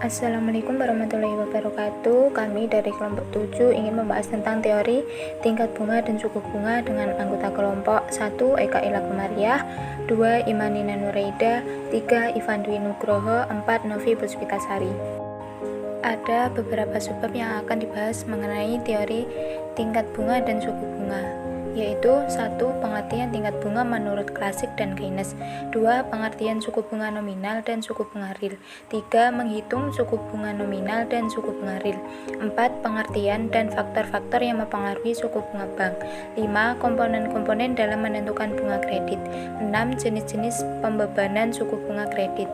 Assalamualaikum warahmatullahi wabarakatuh. Kami dari kelompok 7 ingin membahas tentang teori tingkat bunga dan suku bunga dengan anggota kelompok 1 Eka Ila Komariah, 2 Imanina Nuraida, 3 Ivan Dwi Nugroho, 4 Novi Puspitasari. Ada beberapa subbab yang akan dibahas mengenai teori tingkat bunga dan suku bunga, yaitu 1. Pengertian tingkat bunga menurut klasik dan Keynes, 2. Pengertian suku bunga nominal dan suku bunga real, 3. Menghitung suku bunga nominal dan suku bunga real, 4. Pengertian dan faktor-faktor yang mempengaruhi suku bunga bank, 5. Komponen-komponen dalam menentukan bunga kredit, 6. Jenis-jenis pembebanan suku bunga kredit.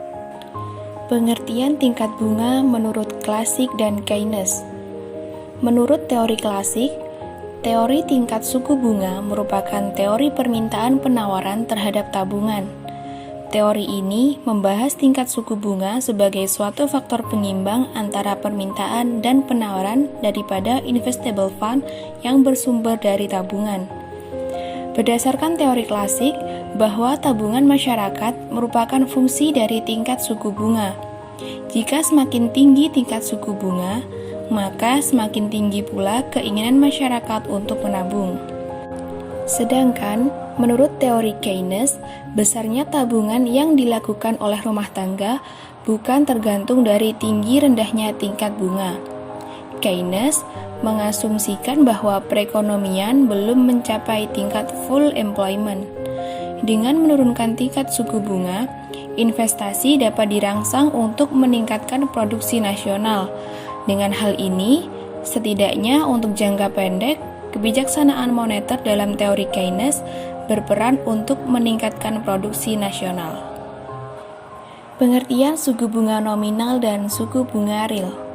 Pengertian tingkat bunga menurut klasik dan Keynes. Menurut teori klasik, teori tingkat suku bunga merupakan teori permintaan penawaran terhadap tabungan. Teori ini membahas tingkat suku bunga sebagai suatu faktor pengimbang antara permintaan dan penawaran daripada investable fund yang bersumber dari tabungan. Berdasarkan teori klasik, bahwa tabungan masyarakat merupakan fungsi dari tingkat suku bunga. Jika semakin tinggi tingkat suku bunga, maka semakin tinggi pula keinginan masyarakat untuk menabung. Sedangkan, menurut teori Keynes, besarnya tabungan yang dilakukan oleh rumah tangga bukan tergantung dari tinggi rendahnya tingkat bunga. Keynes mengasumsikan bahwa perekonomian belum mencapai tingkat full employment. Dengan menurunkan tingkat suku bunga, investasi dapat dirangsang untuk meningkatkan produksi nasional. Dengan hal ini, setidaknya untuk jangka pendek, kebijaksanaan moneter dalam teori Keynes berperan untuk meningkatkan produksi nasional. Pengertian suku bunga nominal dan suku bunga real.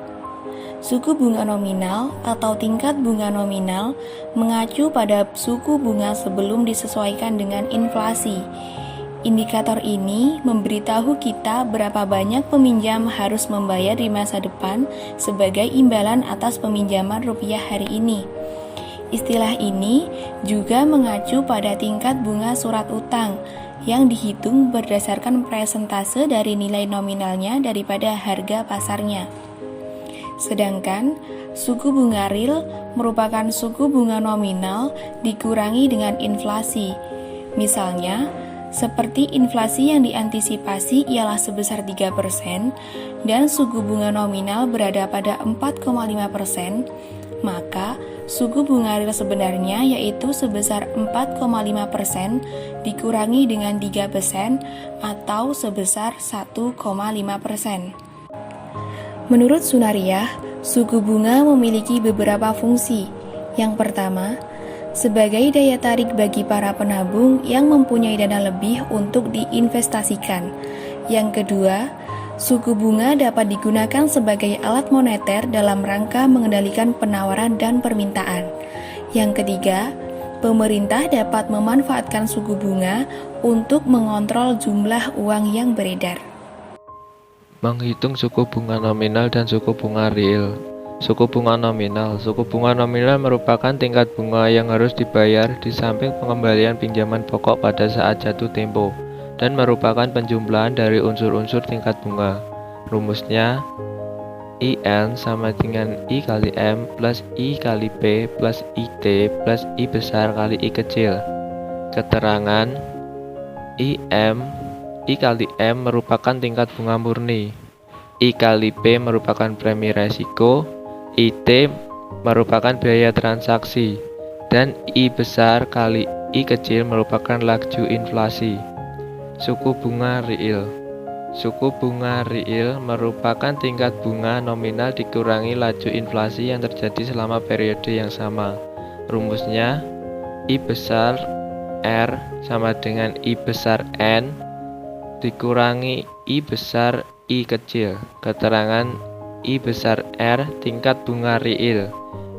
Suku bunga nominal atau tingkat bunga nominal mengacu pada suku bunga sebelum disesuaikan dengan inflasi. Indikator ini memberitahu kita berapa banyak peminjam harus membayar di masa depan sebagai imbalan atas peminjaman rupiah hari ini. Istilah ini juga mengacu pada tingkat bunga surat utang yang dihitung berdasarkan persentase dari nilai nominalnya daripada harga pasarnya. Sedangkan suku bunga real merupakan suku bunga nominal dikurangi dengan inflasi. Misalnya, seperti inflasi yang diantisipasi ialah sebesar 3% dan suku bunga nominal berada pada 4,5%, maka suku bunga real sebenarnya yaitu sebesar 4,5% dikurangi dengan 3% atau sebesar 1,5%. Menurut Sunariah, suku bunga memiliki beberapa fungsi. Yang pertama, sebagai daya tarik bagi para penabung yang mempunyai dana lebih untuk diinvestasikan. Yang kedua, suku bunga dapat digunakan sebagai alat moneter dalam rangka mengendalikan penawaran dan permintaan. Yang ketiga, pemerintah dapat memanfaatkan suku bunga untuk mengontrol jumlah uang yang beredar. Menghitung suku bunga nominal dan suku bunga real. Suku bunga nominal merupakan tingkat bunga yang harus dibayar di samping pengembalian pinjaman pokok pada saat jatuh tempo dan merupakan penjumlahan dari unsur-unsur tingkat bunga. Rumusnya, IN sama dengan I kali M plus I kali P plus IT plus I besar kali I kecil. Keterangan, I kali M merupakan tingkat bunga murni, I kali P merupakan premi resiko, IT merupakan biaya transaksi, dan I besar kali I kecil merupakan laju inflasi. Suku bunga real. Suku bunga real merupakan tingkat bunga nominal dikurangi laju inflasi yang terjadi selama periode yang sama. Rumusnya, I besar R sama dengan I besar N dikurangi I besar I kecil. Keterangan, I besar R tingkat bunga real,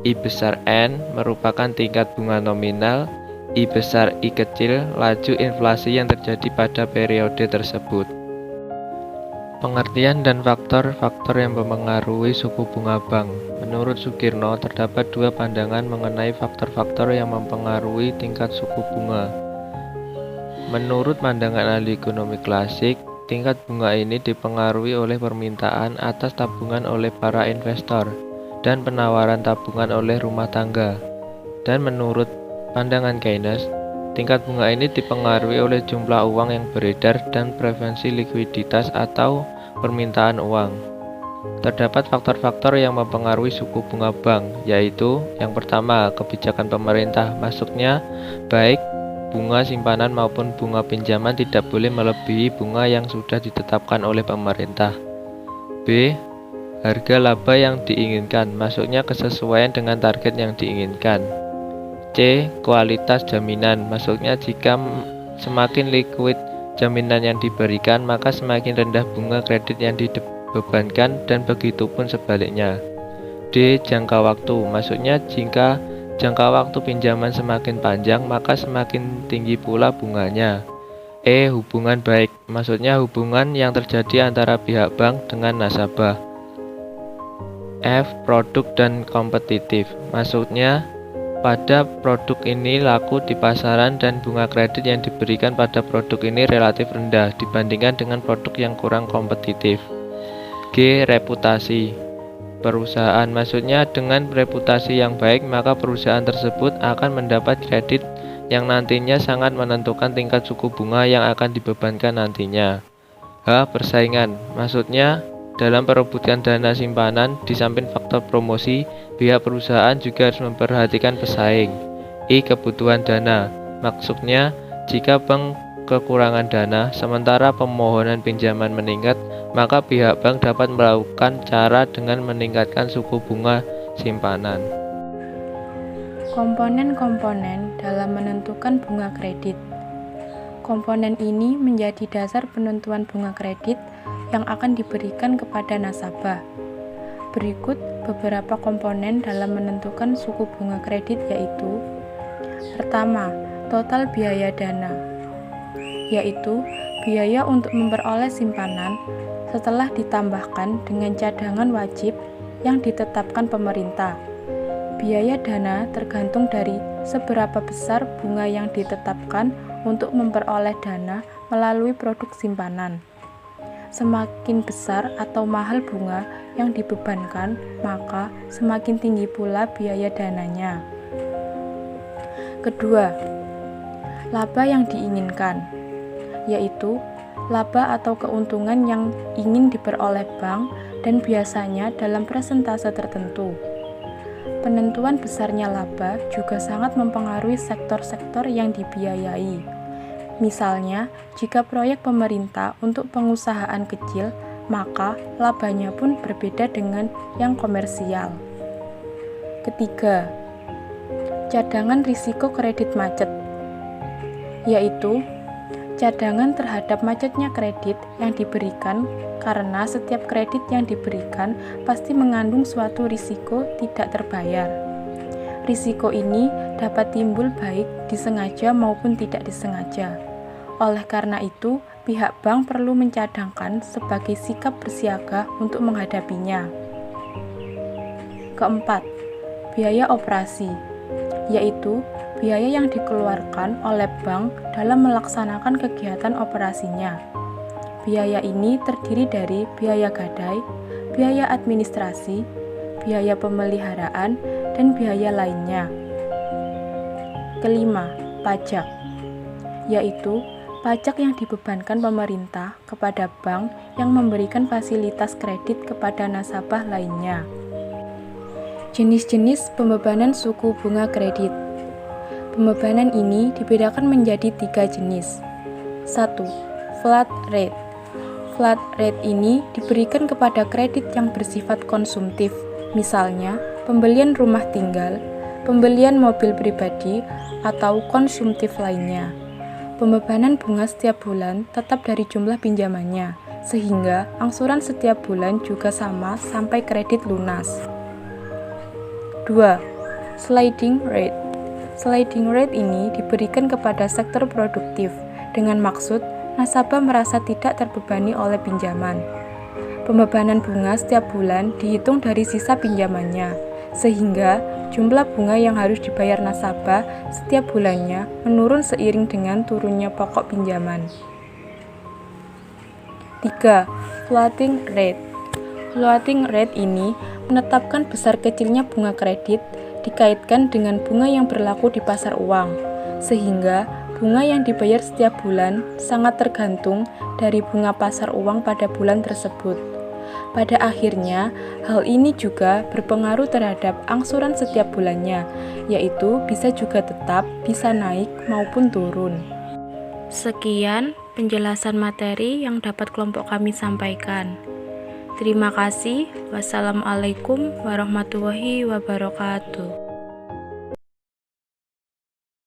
I besar N merupakan tingkat bunga nominal, I besar I kecil laju inflasi yang terjadi pada periode tersebut. Pengertian dan faktor-faktor yang mempengaruhi suku bunga bank. Menurut Sugirno, terdapat dua pandangan mengenai faktor-faktor yang mempengaruhi tingkat suku bunga. Menurut pandangan ahli ekonomi klasik, tingkat bunga ini dipengaruhi oleh permintaan atas tabungan oleh para investor dan penawaran tabungan oleh rumah tangga. Dan menurut pandangan Keynes, tingkat bunga ini dipengaruhi oleh jumlah uang yang beredar dan preferensi likuiditas atau permintaan uang. Terdapat faktor-faktor yang mempengaruhi suku bunga bank, yaitu yang pertama, kebijakan pemerintah. Maksudnya, baik bunga simpanan maupun bunga pinjaman tidak boleh melebihi bunga yang sudah ditetapkan oleh pemerintah. B. Harga laba yang diinginkan, maksudnya kesesuaian dengan target yang diinginkan. C. Kualitas jaminan, maksudnya jika semakin liquid jaminan yang diberikan, maka semakin rendah bunga kredit yang dibebankan dan begitu pun sebaliknya. D. Jangka waktu, maksudnya jika jangka waktu pinjaman semakin panjang, maka semakin tinggi pula bunganya. E. Hubungan baik, maksudnya hubungan yang terjadi antara pihak bank dengan nasabah. F. Produk dan kompetitif, maksudnya pada produk ini laku di pasaran dan bunga kredit yang diberikan pada produk ini relatif rendah dibandingkan dengan produk yang kurang kompetitif. G. Reputasi perusahaan, maksudnya dengan reputasi yang baik maka perusahaan tersebut akan mendapat kredit yang nantinya sangat menentukan tingkat suku bunga yang akan dibebankan nantinya. H. Persaingan, maksudnya dalam perebutan dana simpanan, di samping faktor promosi, pihak perusahaan juga harus memperhatikan pesaing. I. Kebutuhan dana, maksudnya jika bank kekurangan dana, sementara pemohonan pinjaman meningkat, maka pihak bank dapat melakukan cara dengan meningkatkan suku bunga simpanan. Komponen-komponen dalam menentukan bunga kredit. Komponen ini menjadi dasar penentuan bunga kredit yang akan diberikan kepada nasabah. Berikut beberapa komponen dalam menentukan suku bunga kredit, yaitu: pertama, total biaya dana, yaitu biaya untuk memperoleh simpanan setelah ditambahkan dengan cadangan wajib yang ditetapkan pemerintah. Biaya dana tergantung dari seberapa besar bunga yang ditetapkan untuk memperoleh dana melalui produk simpanan. Semakin besar atau mahal bunga yang dibebankan, maka semakin tinggi pula biaya dananya. Kedua, laba yang diinginkan, yaitu laba atau keuntungan yang ingin diperoleh bank dan biasanya dalam persentase tertentu. Penentuan besarnya laba juga sangat mempengaruhi sektor-sektor yang dibiayai. Misalnya, jika proyek pemerintah untuk pengusahaan kecil, maka labanya pun berbeda dengan yang komersial. Ketiga, cadangan risiko kredit macet, yaitu cadangan terhadap macetnya kredit yang diberikan karena setiap kredit yang diberikan pasti mengandung suatu risiko tidak terbayar. Risiko ini dapat timbul baik disengaja maupun tidak disengaja. Oleh karena itu, pihak bank perlu mencadangkan sebagai sikap bersiaga untuk menghadapinya. Keempat, biaya operasi, yaitu biaya yang dikeluarkan oleh bank dalam melaksanakan kegiatan operasinya. Biaya ini terdiri dari biaya gadai, biaya administrasi, biaya pemeliharaan, dan biaya lainnya. Kelima, pajak, yaitu pajak yang dibebankan pemerintah kepada bank yang memberikan fasilitas kredit kepada nasabah lainnya. Jenis-jenis pembebanan suku bunga kredit. Pembebanan ini dibedakan menjadi 3 jenis. 1. Flat rate. Flat rate ini diberikan kepada kredit yang bersifat konsumtif, misalnya pembelian rumah tinggal, pembelian mobil pribadi, atau konsumtif lainnya. Pembebanan bunga setiap bulan tetap dari jumlah pinjamannya, sehingga angsuran setiap bulan juga sama sampai kredit lunas. 2. Sliding rate. Sliding rate ini diberikan kepada sektor produktif dengan maksud nasabah merasa tidak terbebani oleh pinjaman. Pembebanan bunga setiap bulan dihitung dari sisa pinjamannya, sehingga jumlah bunga yang harus dibayar nasabah setiap bulannya menurun seiring dengan turunnya pokok pinjaman. 3. Floating rate. Floating rate ini menetapkan besar kecilnya bunga kredit dikaitkan dengan bunga yang berlaku di pasar uang, sehingga bunga yang dibayar setiap bulan sangat tergantung dari bunga pasar uang pada bulan tersebut. Pada akhirnya, hal ini juga berpengaruh terhadap angsuran setiap bulannya, yaitu bisa juga tetap bisa naik maupun turun. Sekian penjelasan materi yang dapat kelompok kami sampaikan. Terima kasih. Wassalamualaikum warahmatullahi wabarakatuh.